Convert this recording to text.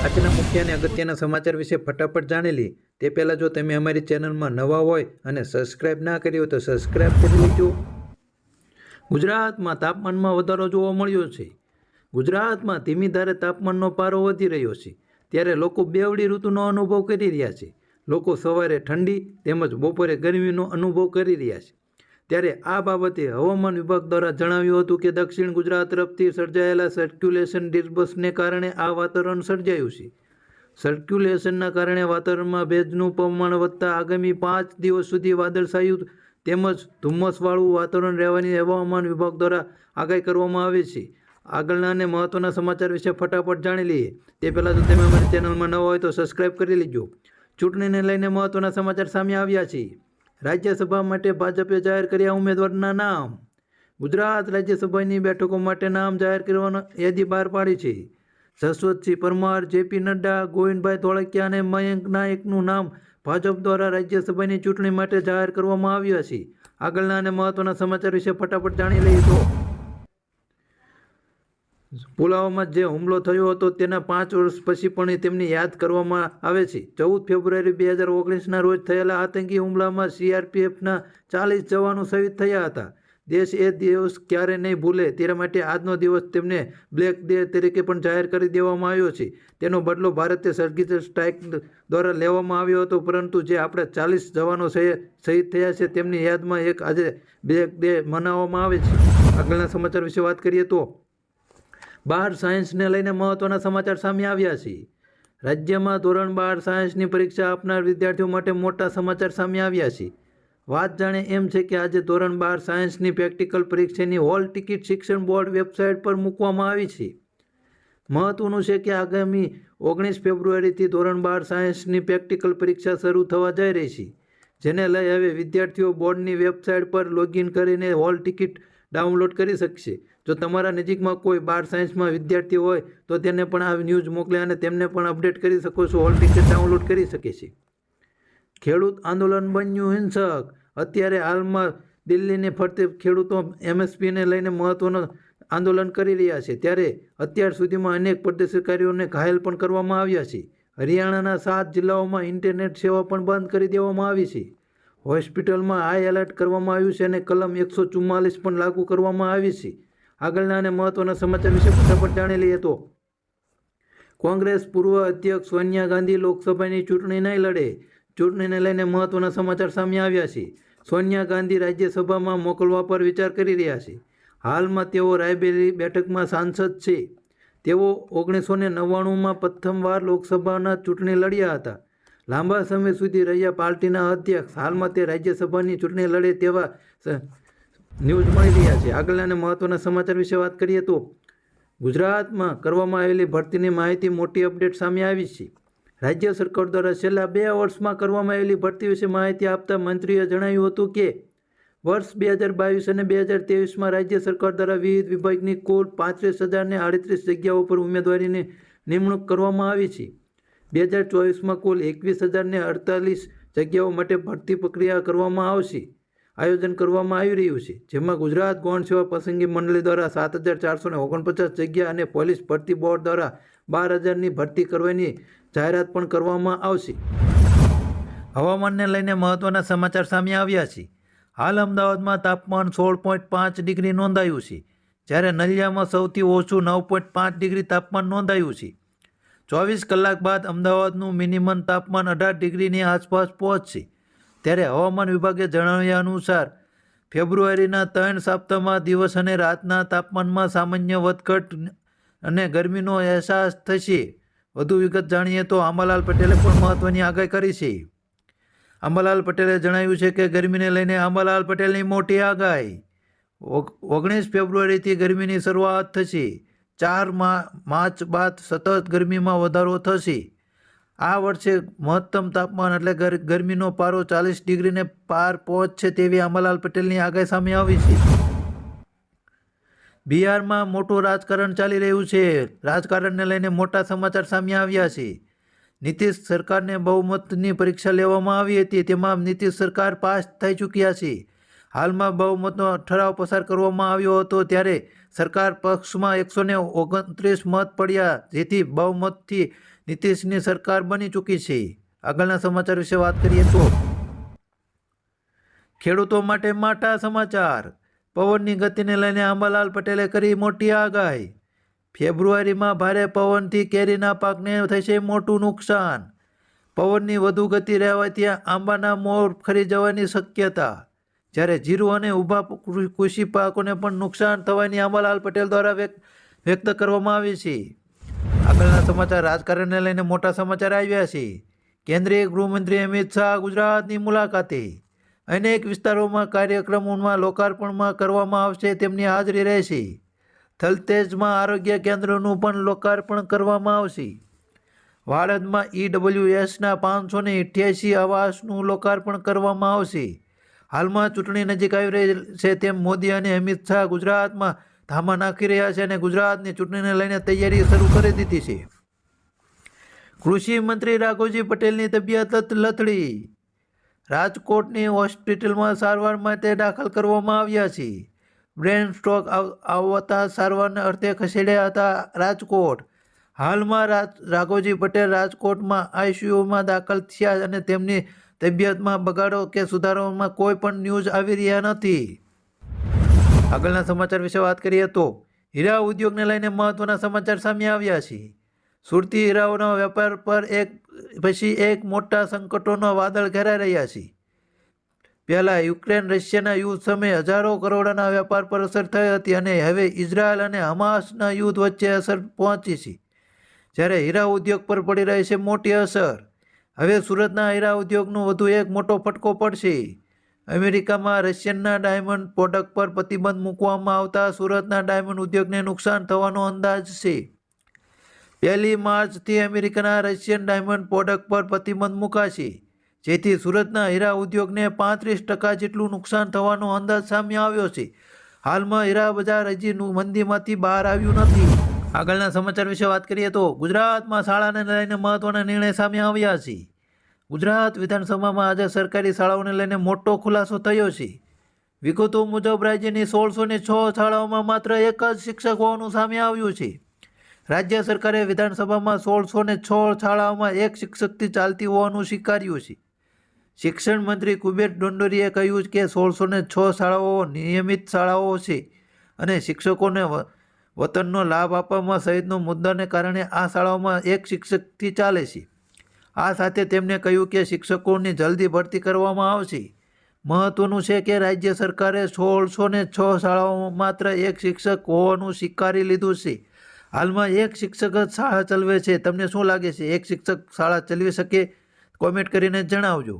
આજના મુખ્ય અને અગત્યના સમાચાર વિશે ફટાફટ જાણી લઈએ તે પહેલાં જો તમે અમારી ચેનલમાં નવા હોય અને સબસ્ક્રાઇબ ના કરી હોય તો સબસ્ક્રાઇબ કરી લેજો। ગુજરાતમાં તાપમાનમાં વધારો જોવા મળ્યો છે। ગુજરાતમાં ધીમી ધારે તાપમાનનો પારો વધી રહ્યો છે, ત્યારે લોકો બેવડી ઋતુનો અનુભવ કરી રહ્યા છે। લોકો સવારે ઠંડી તેમજ બપોરે ગરમીનો અનુભવ કરી રહ્યા છે। ત્યારે આ બાબતે હવામાન વિભાગ દ્વારા જણાવ્યું હતું કે દક્ષિણ ગુજરાત તરફથી સર્જાયેલા સર્ક્યુલેશન ડિસ્ટર્બન્સને કારણે આ વાતાવરણ સર્જાયું છે। સર્ક્યુલેશનના કારણે વાતાવરણમાં ભેજનું પ્રમાણ વધતા આગામી 5 દિવસ સુધી વાદળછાયું તેમજ ધુમ્મસવાળું વાતાવરણ રહેવાની હવામાન વિભાગ દ્વારા આગાહી કરવામાં આવી છે। આગળના અને મહત્વના સમાચાર વિશે ફટાફટ જાણી લઈએ તે પહેલાં જો તમે અમારી ચેનલમાં નવા હોય તો સબસ્ક્રાઇબ કરી લેજો। ચૂંટણીને લઈને મહત્વના સમાચાર સામે આવ્યા છે। રાજ્યસભા માટે ભાજપે જાહેર કર્યા ઉમેદવારના નામ। ગુજરાત રાજ્યસભાની બેઠકો માટે નામ જાહેર કરવાની યાદી બહાર પાડી છે। જસવંતસિંહ પરમાર, જેપી નડ્ડા, ગોવિંદભાઈ ધોળકિયા અને મયંક નાયકનું નામ ભાજપ દ્વારા રાજ્યસભાની ચૂંટણી માટે જાહેર કરવામાં આવ્યા છે। આગળના અને મહત્વના સમાચાર વિશે ફટાફટ જાણી લઈએ તો પુલવામામાં જે હુમલો થયો હતો તેના 5 વર્ષ પછી પણ તેમને યાદ કરવામાં આવે છે। 14 ફેબ્રુઆરી 2019ના રોજ થયેલા આતંકી હુમલામાં સીઆરપીએફના 40 જવાનો શહીદ થયા હતા। દેશ એ દિવસ ક્યારે નહીં ભૂલે તે માટે આજનો દિવસ તેમને બ્લેક ડે તરીકે પણ જાહેર કરી દેવામાં આવ્યો છે। તેનો બદલો ભારતીય સર્જિકલ સ્ટ્રાઇક દ્વારા લેવામાં આવ્યો હતો, પરંતુ જે આપણા 40 જવાનો શહીદ થયા છે તેમની યાદમાં એક આજે બ્લેક ડે મનાવવામાં આવે છે। આગળના સમાચાર વિશે વાત કરીએ તો 12 સાયન્સને લઈને મહત્વના સમાચાર સામે આવ્યા છે। રાજ્યમાં ધોરણ 12 સાયન્સની પરીક્ષા આપનાર વિદ્યાર્થીઓ માટે મોટા સમાચાર સામે આવ્યા છે। વાત જાણે એમ છે કે આજે ધોરણ 12 સાયન્સની પ્રેક્ટિકલ પરીક્ષાની હોલ ટિકિટ શિક્ષણ બોર્ડ વેબસાઇટ પર મૂકવામાં આવી છે। મહત્વનું છે કે આગામી 19 ફેબ્રુઆરીથી ધોરણ 12 સાયન્સની પ્રેક્ટિકલ પરીક્ષા શરૂ થવા જઈ રહી છે, જેને લઈ હવે વિદ્યાર્થીઓ બોર્ડની વેબસાઇટ પર લોગિન કરીને હોલ ટિકિટ ડાઉનલોડ કરી શકશે। જો તમારા નજીકમાં કોઈ 12 સાયન્સમાં વિદ્યાર્થી હોય તો તેને પણ આ ન્યૂઝ મોકલે અને તેમને પણ અપડેટ કરી શકો છો, હોલ ટિકિટ ડાઉનલોડ કરી શકે છે। ખેડૂત આંદોલન બન્યું હિંસક। અત્યારે હાલમાં દિલ્હીને ફરતે ખેડૂતો એમએસપીને લઈને મહત્વનું આંદોલન કરી રહ્યા છે, ત્યારે અત્યાર સુધીમાં અનેક પ્રદર્શનકારીઓને ઘાયલ પણ કરવામાં આવ્યા છે। હરિયાણાના 7 જિલ્લાઓમાં ઇન્ટરનેટ સેવા પણ બંધ કરી દેવામાં આવી છે। હોસ્પિટલમાં હાઈ એલર્ટ કરવામાં આવ્યું છે અને કલમ 144 પણ લાગુ કરવામાં આવી છે। આગળના અને મહત્વના સમાચાર વિશે ફટાફટ જાણી લઈએ તો કોંગ્રેસ પૂર્વ અધ્યક્ષ સોનિયા ગાંધી લોકસભાની ચૂંટણી નહીં લડે। ચૂંટણીને લઈને મહત્વના સમાચાર સામે આવ્યા છે। સોનિયા ગાંધી રાજ્યસભામાં મોકલવા પર વિચાર કરી રહ્યા છે। હાલમાં તેઓ રાયબરેલી બેઠકમાં સાંસદ છે। તેઓ 1999માં પ્રથમવાર લોકસભાના ચૂંટણી લડ્યા હતા। લાંબા સમય સુધી રહ્યા પાર્ટીના અધ્યક્ષ હાલમાં તે રાજ્યસભાની ચૂંટણી લડે તેવા ન્યૂઝ મળી રહ્યા છે। આગળના અને મહત્વના સમાચાર વિશે વાત કરીએ તો ગુજરાતમાં કરવામાં આવેલી ભરતીની માહિતી મોટી અપડેટ સામે આવી છે। રાજ્ય સરકાર દ્વારા છેલ્લા 2 વર્ષમાં કરવામાં આવેલી ભરતી વિશે માહિતી આપતા મંત્રીએ જણાવ્યું હતું કે વર્ષ 2022 અને 2023માં રાજ્ય સરકાર દ્વારા વિવિધ વિભાગની કુલ 35,038 જગ્યાઓ પર ઉમેદવારીની નિમણૂક કરવામાં આવી છે। 2024માં કુલ 21,048 જગ્યાઓ માટે ભરતી પ્રક્રિયા કરવામાં આવશે આયોજન કરવામાં આવી રહ્યું છે, જેમાં ગુજરાત ગૌણ સેવા પસંદગી મંડળી દ્વારા 7,449 જગ્યા અને પોલીસ ભરતી બોર્ડ દ્વારા 12,000ની ભરતી કરવાની જાહેરાત પણ કરવામાં આવશે। હવામાનને લઈને મહત્વના સમાચાર સામે આવ્યા છે। હાલ અમદાવાદમાં તાપમાન 16.5 ડિગ્રી નોંધાયું છે, જ્યારે નલિયામાં સૌથી ઓછું 9.5 ડિગ્રી તાપમાન નોંધાયું છે। 24 કલાક બાદ અમદાવાદનું મિનિમમ તાપમાન 18 ડિગ્રીની આસપાસ પહોંચશે। ત્યારે હવામાન વિભાગે જણાવ્યા અનુસાર ફેબ્રુઆરીના 3 સપ્તાહમાં દિવસ અને રાતના તાપમાનમાં સામાન્ય વધઘટ અને ગરમીનો અહેસાસ થશે। વધુ વિગત જાણીએ તો અંબાલાલ પટેલે પણ મહત્વની આગાહી કરી છે। અંબાલાલ પટેલે જણાવ્યું છે કે ગરમીને લઈને અંબાલાલ પટેલની મોટી આગાહી। 19 ફેબ્રુઆરીથી ગરમીની શરૂઆત થશે। 4 માર્ચ બાદ સતત ગરમીમાં વધારો થશે। આ વર્ષે મહત્તમ તાપમાન એટલે ગરમીનો પારો 40 ડિગ્રીને પાર પહોંચશે તેવી અંબાલાલ પટેલની આગાહી સામે આવી છે। બિહારમાં મોટું રાજકારણ ચાલી રહ્યું છે। રાજકારણને લઈને મોટા સમાચાર સામે આવ્યા છે। નીતિશ સરકારને બહુમતની પરીક્ષા લેવામાં આવી હતી, તેમાં નીતિશ સરકાર પાસ થઈ ચૂક્યા છે। હાલમાં બહુમતનો ઠરાવ પસાર કરવામાં આવ્યો હતો, ત્યારે સરકાર પક્ષમાં 129 મત પડ્યા, જેથી બહુમતથી નીતિશની સરકાર બની ચૂકી છે. આગળના સમાચાર વિશે વાત કરીએ તો ખેડૂતો માટે માઠા સમાચાર. પવનની ગતિને લઈને આંબાલાલ પટેલે કરી મોટી આગાહી. ફેબ્રુઆરીમાં ભારે પવનથી કેરીના પાકને થશે મોટું નુકસાન. પવનની વધુ ગતિ રહેવાથી આંબાના મોર ખરી જવાની શક્યતા. જ્યારે જીરું અને ઊભા કૃષિ પાકોને પણ નુકસાન થવાની આંબાલાલ પટેલ દ્વારા વ્યક્ત કરવામાં આવી છે. આગળના સમાચાર રાજકારણને લઈને મોટા સમાચાર આવ્યા છે. કેન્દ્રીય ગૃહમંત્રી અમિત શાહ ગુજરાતની મુલાકાતે. અનેક વિસ્તારોમાં કાર્યક્રમોમાં લોકાર્પણમાં કરવામાં આવશે તેમની હાજરી રહેશે. થલતેજમાં આરોગ્ય કેન્દ્રનું પણ લોકાર્પણ કરવામાં આવશે. વાડદમાં EWSના 588 આવાસનું લોકાર્પણ કરવામાં આવશે. હાલમાં ચૂંટણી નજીક આવી રહી છે તેમ મોદી અને અમિત શાહ ગુજરાતમાં ધામા નાખી રહ્યા છે અને ગુજરાતની ચૂંટણીને લઈને તૈયારી શરૂ કરી દીધી છે. કૃષિ મંત્રી રાઘવજી પટેલની તબિયત લથડી. રાજકોટની હોસ્પિટલમાં સારવાર માટે દાખલ કરવામાં આવ્યા છે. બ્રેન સ્ટ્રોક આવતા સારવારના અર્થે ખસેડ્યા હતા રાજકોટ. હાલમાં રાઘવજી પટેલ રાજકોટમાં ICUમાં દાખલ થયા અને તેમની તબિયતમાં બગાડો કે સુધારવામાં કોઈ પણ ન્યૂઝ આવી રહ્યા નથી. આગળના સમાચાર વિશે વાત કરીએ તો હીરા ઉદ્યોગને લઈને મહત્વના સમાચાર સામે આવ્યા છે. સુરતી હીરાઓના વેપાર પર એક પછી એક મોટા સંકટોના વાદળ ઘેરાઈ રહ્યા છે. પહેલાં યુક્રેન રશિયાના યુદ્ધ સમયે હજારો કરોડના વેપાર પર અસર થઈ હતી અને હવે ઇઝરાયલ અને હમાસના યુદ્ધ વચ્ચે અસર પહોંચી છે. જ્યારે હીરા ઉદ્યોગ પર પડી રહી છે મોટી અસર. હવે સુરતના હીરા ઉદ્યોગનો વધુ એક મોટો ફટકો પડશે. અમેરિકામાં રશિયનના ડાયમંડ પ્રોડક્ટ પર પ્રતિબંધ મૂકવામાં આવતા સુરતના ડાયમંડ ઉદ્યોગને નુકસાન થવાનો અંદાજ છે. 1 માર્ચથી અમેરિકાના રશિયન ડાયમંડ પ્રોડક્ટ પર પ્રતિબંધ મુકાશે, જેથી સુરતના હીરા ઉદ્યોગને 35% જેટલું નુકસાન થવાનો અંદાજ સામે આવ્યો છે. હાલમાં હીરા બજાર હજી મંદીમાંથી બહાર આવ્યું નથી. આગળના સમાચાર વિશે વાત કરીએ તો ગુજરાતમાં શાળાને લઈને મહત્વના નિર્ણય સામે આવ્યા છે. ગુજરાત વિધાનસભામાં આજે સરકારી શાળાઓને લઈને મોટો ખુલાસો થયો છે. વિગતો મુજબ રાજ્યની 1606 શાળાઓમાં માત્ર એક જ શિક્ષક હોવાનું સામે આવ્યું છે. રાજ્ય સરકારે વિધાનસભામાં 1606 શાળાઓમાં એક શિક્ષકથી ચાલતી હોવાનું સ્વીકાર્યું છે. શિક્ષણ મંત્રી કુબેર ડોંડોરીએ કહ્યું કે 1606 શાળાઓ નિયમિત શાળાઓ છે અને શિક્ષકોને વતનનો લાભ આપવામાં સહિતનો મુદ્દાને કારણે આ શાળાઓમાં એક શિક્ષકથી ચાલે છે. આ સાથે તેમણે કહ્યું કે શિક્ષકોની જલ્દી ભરતી કરવામાં આવશે. મહત્વનું છે કે રાજ્ય સરકારે 1606 શાળાઓમાં માત્ર એક શિક્ષક હોવાનું સ્વીકારી લીધું છે. હાલમાં એક શિક્ષક જ શાળા ચલાવે છે. તમને શું લાગે છે, એક શિક્ષક શાળા ચલાવી શકે? કોમેન્ટ કરીને જણાવજો.